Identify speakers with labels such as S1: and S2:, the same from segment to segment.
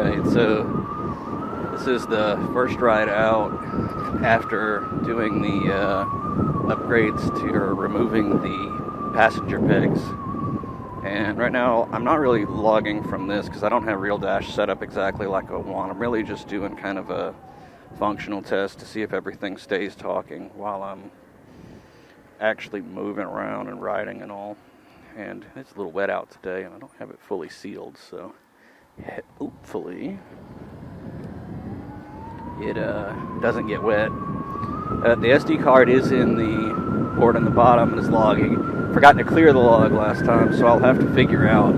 S1: Alright, so this is the first ride out after doing the upgrades to removing the passenger pegs. And right now, I'm not really logging from this because I don't have Real Dash set up exactly like I want. I'm really just doing kind of a functional test to see if everything stays talking while I'm actually moving around and riding and all. And it's a little wet out today, and I don't have it fully sealed, so hopefully it doesn't get wet. The SD card is in the board on the bottom and is logging. Forgot to clear the log last time, so I'll have to figure out,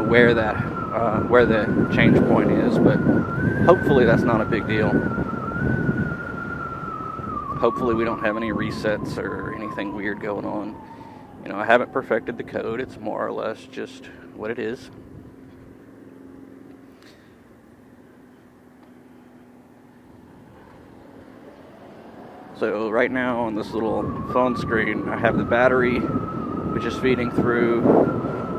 S1: where the change point is. But hopefully that's not a big deal. Hopefully we don't have any resets or anything weird going on. I haven't perfected the code. It's more or less just what it is. So right now on this little phone screen, I have the battery, which is feeding through.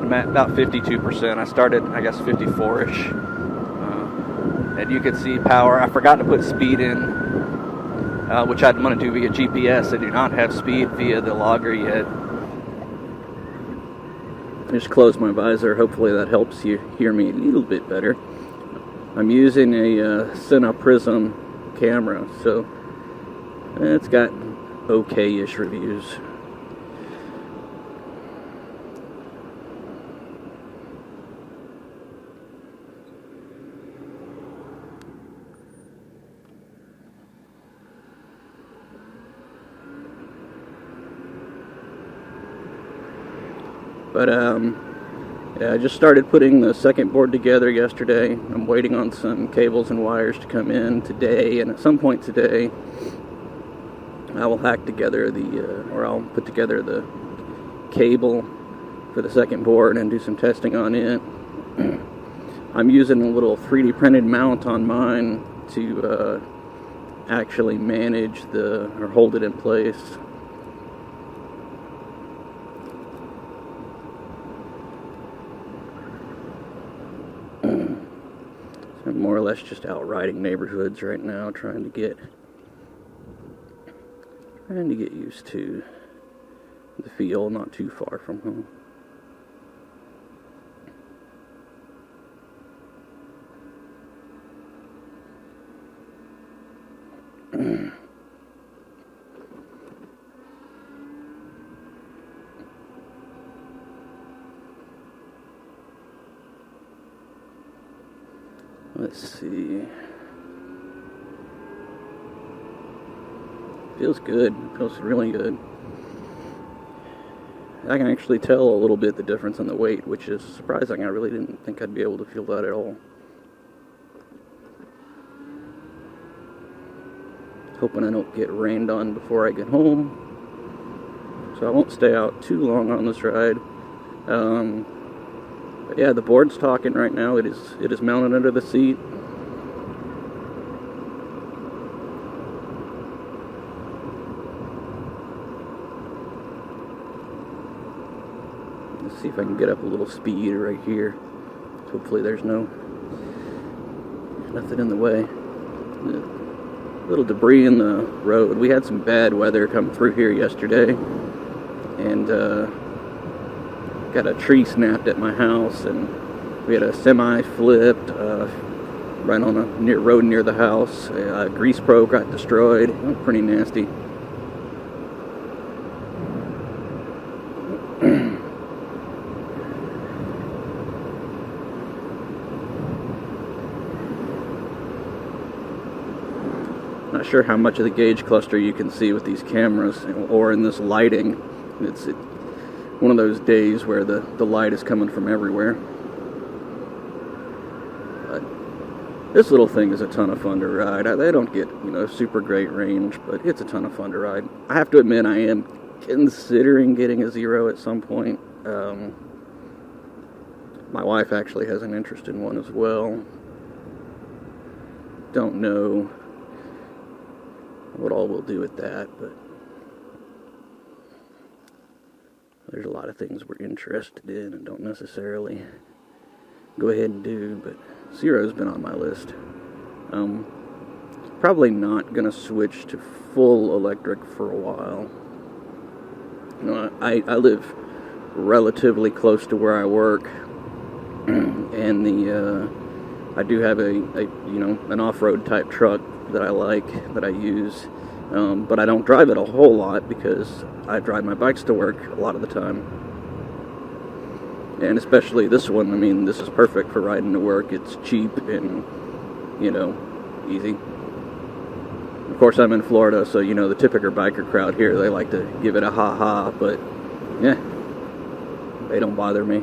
S1: I'm at about 52%. I started, 54-ish. And you can see power. I forgot to put speed in, which I'd want to do via GPS. I do not have speed via the logger yet. Just close my visor. Hopefully that helps you hear me a little bit better. I'm using a Cine Prism camera, so it's got okay-ish reviews. But yeah, I just started putting the second board together yesterday. I'm waiting on some cables and wires to come in today, and at some point today I will hack together I'll put together the cable for the second board and do some testing on it. I'm using a little 3D printed mount on mine to actually manage or hold it in place. I'm more or less just out riding neighborhoods right now, trying to get used to the feel, not too far from home. Let's see. Feels good. Feels really good. I can actually tell a little bit the difference in the weight, which is surprising. I really didn't think I'd be able to feel that at all. Hoping I don't get rained on before I get home, so I won't stay out too long on this ride. But yeah, the board's talking right now. It is mounted under the seat. Let's see if I can get up a little speed right here. Hopefully there's nothing in the way. A little debris in the road. We had some bad weather come through here yesterday, and got a tree snapped at my house, and we had a semi flipped right on a road near the house. A grease probe got destroyed. It was pretty nasty. Not sure how much of the gauge cluster you can see with these cameras or in this lighting. It's one of those days where the light is coming from everywhere. But this little thing is a ton of fun to ride. They don't get, super great range, but it's a ton of fun to ride. I have to admit, I am considering getting a Zero at some point. My wife actually has an interest in one as well. Don't know what all we'll do with that, but there's a lot of things we're interested in and don't necessarily go ahead and do, but Zero's been on my list. Probably not going to switch to full electric for a while. You know, I live relatively close to where I work, and I do have an off-road type truck that I like, that I use, but I don't drive it a whole lot because I drive my bikes to work a lot of the time. And especially this one, I mean, this is perfect for riding to work. It's cheap and, easy. Of course, I'm in Florida, so, the typical biker crowd here, they like to give it a ha-ha, but, yeah, they don't bother me.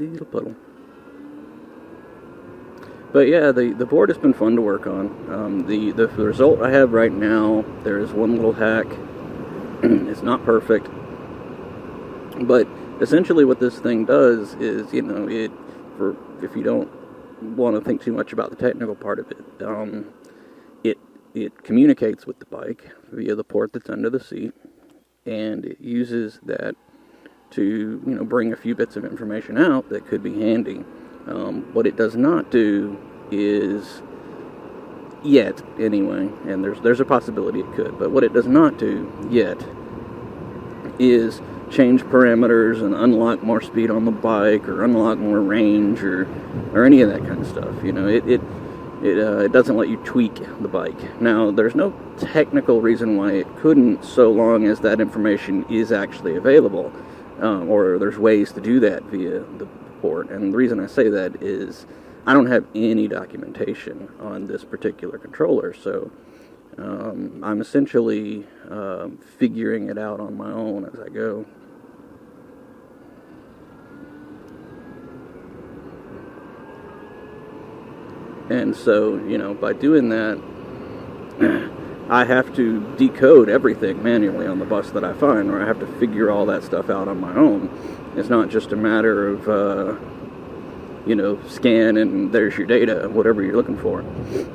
S1: Little puddle. But yeah, the board has been fun to work on. The result I have right now, there is one little hack. It's not perfect, but essentially what this thing does is, if you don't want to think too much about the technical part of it, it communicates with the bike via the port that's under the seat, and it uses that to, bring a few bits of information out that could be handy. What it does not do is, yet anyway, and there's a possibility it could, but what it does not do yet is change parameters and unlock more speed on the bike, or unlock more range, or any of that kind of stuff. It doesn't let you tweak the bike. Now, there's no technical reason why it couldn't, so long as that information is actually available. Or there's ways to do that via the port. And the reason I say that is I don't have any documentation on this particular controller, so I'm essentially figuring it out on my own as I go. And so, by doing that, I have to decode everything manually on the bus that I find, or I have to figure all that stuff out on my own. It's not just a matter of, scan and there's your data, whatever you're looking for.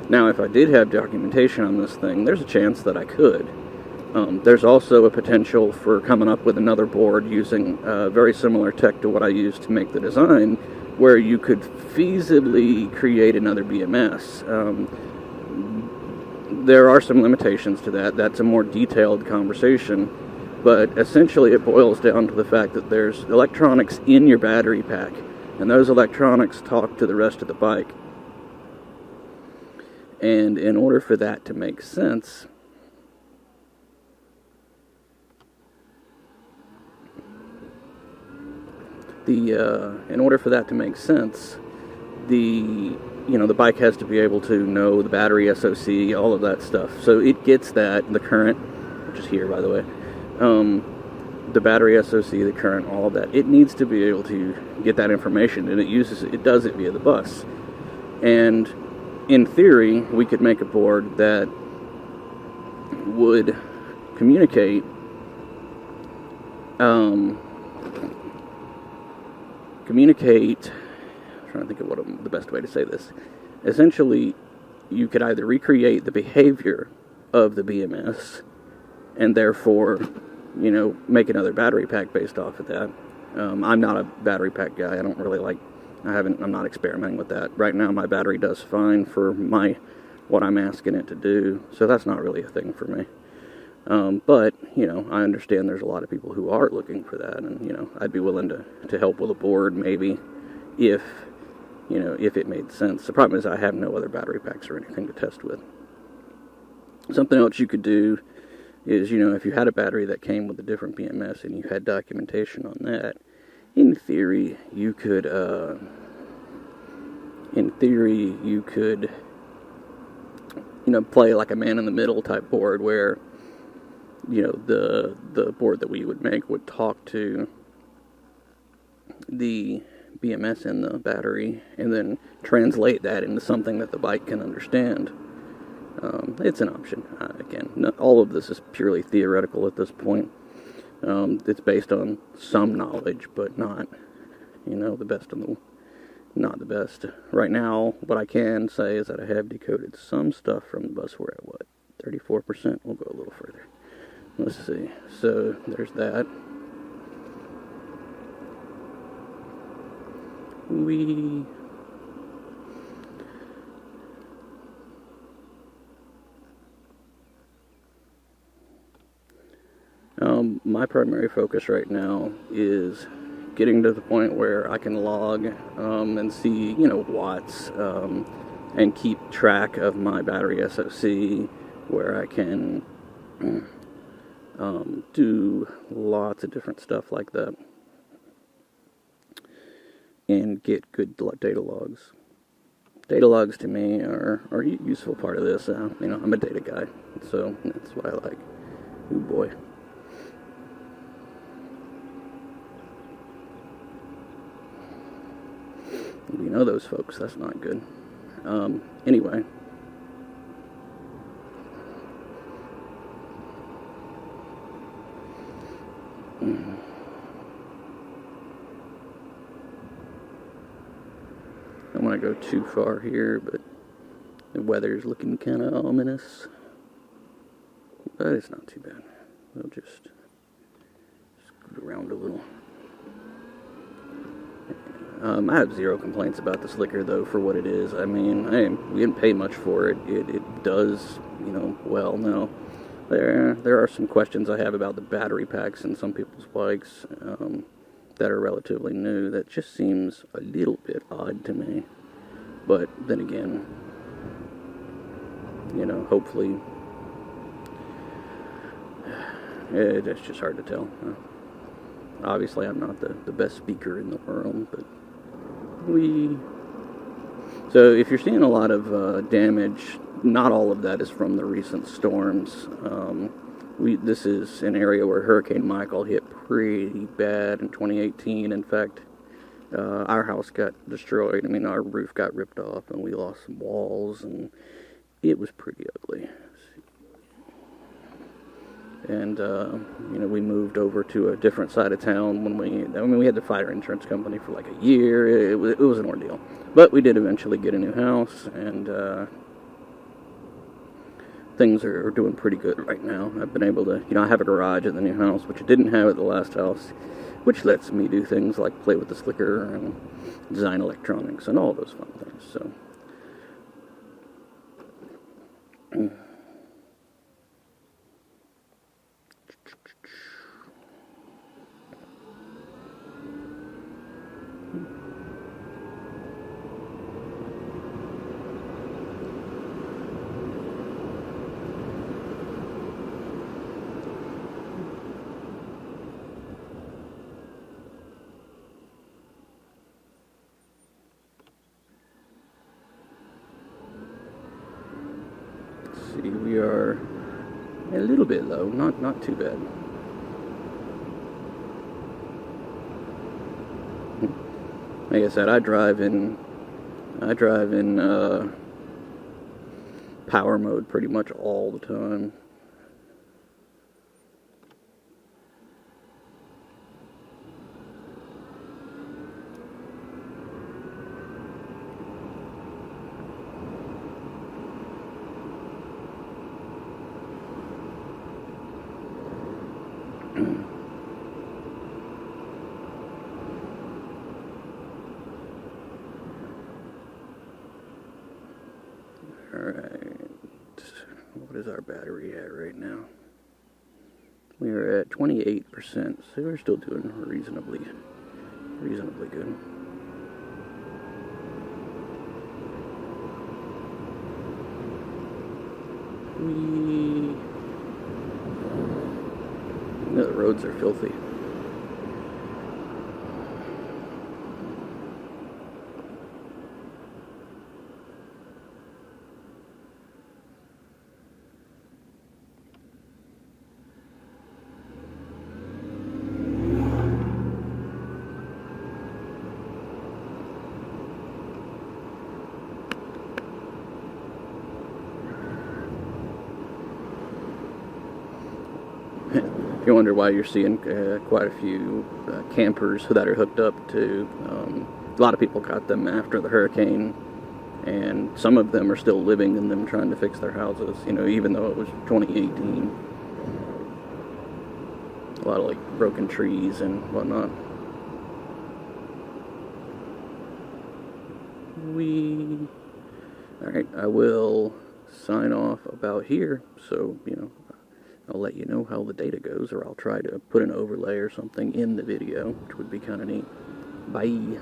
S1: Now, if I did have documentation on this thing, there's a chance that I could. There's also a potential for coming up with another board using very similar tech to what I used to make the design, where you could feasibly create another BMS. There are some limitations to that. That's a more detailed conversation, but essentially it boils down to the fact that there's electronics in your battery pack, and those electronics talk to the rest of the bike. And in order for that to make sense, the bike has to be able to know the battery SOC, all of that stuff. So it gets that, the current, which is here, by the way, the battery SOC, the current, all of that. It needs to be able to get that information, and it does it via the bus. And in theory, we could make a board that would communicate I'm trying to think of the best way to say this. Essentially, you could either recreate the behavior of the BMS and therefore, make another battery pack based off of that. I'm not a battery pack guy. I'm not experimenting with that. Right now, my battery does fine for what I'm asking it to do, so that's not really a thing for me. But, I understand there's a lot of people who are looking for that, and, I'd be willing to help with a board, maybe, if it made sense. The problem is I have no other battery packs or anything to test with. Something else you could do is, if you had a battery that came with a different BMS and you had documentation on that, in theory, you could play like a man-in-the-middle type board where, the board that we would make would talk to the BMS in the battery and then translate that into something that the bike can understand. It's an option. Again, all of this is purely theoretical at this point. It's based on some knowledge, but not, the best in the, not the best. Right now, what I can say is that I have decoded some stuff from the bus. We're at, what, 34%? We'll go a little further. Let's see. So, there's that. My primary focus right now is getting to the point where I can log and see, watts, and keep track of my battery SOC, where I can do lots of different stuff like that and get good data logs. Data logs to me are a useful part of this. I'm a data guy, so that's what I like. Oh boy. We know those folks, that's not good. Anyway. I don't want to go too far here, but the weather's looking kind of ominous. But it's not too bad. We'll just scoot around a little. I have zero complaints about the slicker, though, for what it is. I mean, we didn't pay much for it. It does, well. Now, there are some questions I have about the battery packs in some people's bikes that are relatively new. That just seems a little bit odd to me. But then again, hopefully, it's just hard to tell. Obviously, I'm not the best speaker in the world, but so if you're seeing a lot of damage, not all of that is from the recent storms. This is an area where Hurricane Michael hit pretty bad in 2018. In fact, our house got destroyed. I mean, our roof got ripped off, and we lost some walls, and it was pretty ugly. And, we moved over to a different side of town when we had to fight our insurance company for like a year. It was an ordeal. But we did eventually get a new house, and things are doing pretty good right now. I've been able to, I have a garage at the new house, which I didn't have at the last house, which lets me do things like play with the slicker and design electronics and all those fun things, so. See, we are a little bit low, not too bad. Like I said, I drive in power mode pretty much all the time. Alright, what is our battery at right now? We are at 28%, so we're still doing reasonably good. The roads are filthy. you wonder why you're seeing quite a few campers that are hooked up to. A lot of people got them after the hurricane, and some of them are still living in them, trying to fix their houses, you know, even though it was 2018. A lot of like broken trees and whatnot. Alright, I will sign off about here, so, you know, I'll let you know how the data goes, or I'll try to put an overlay or something in the video, which would be kind of neat. Bye.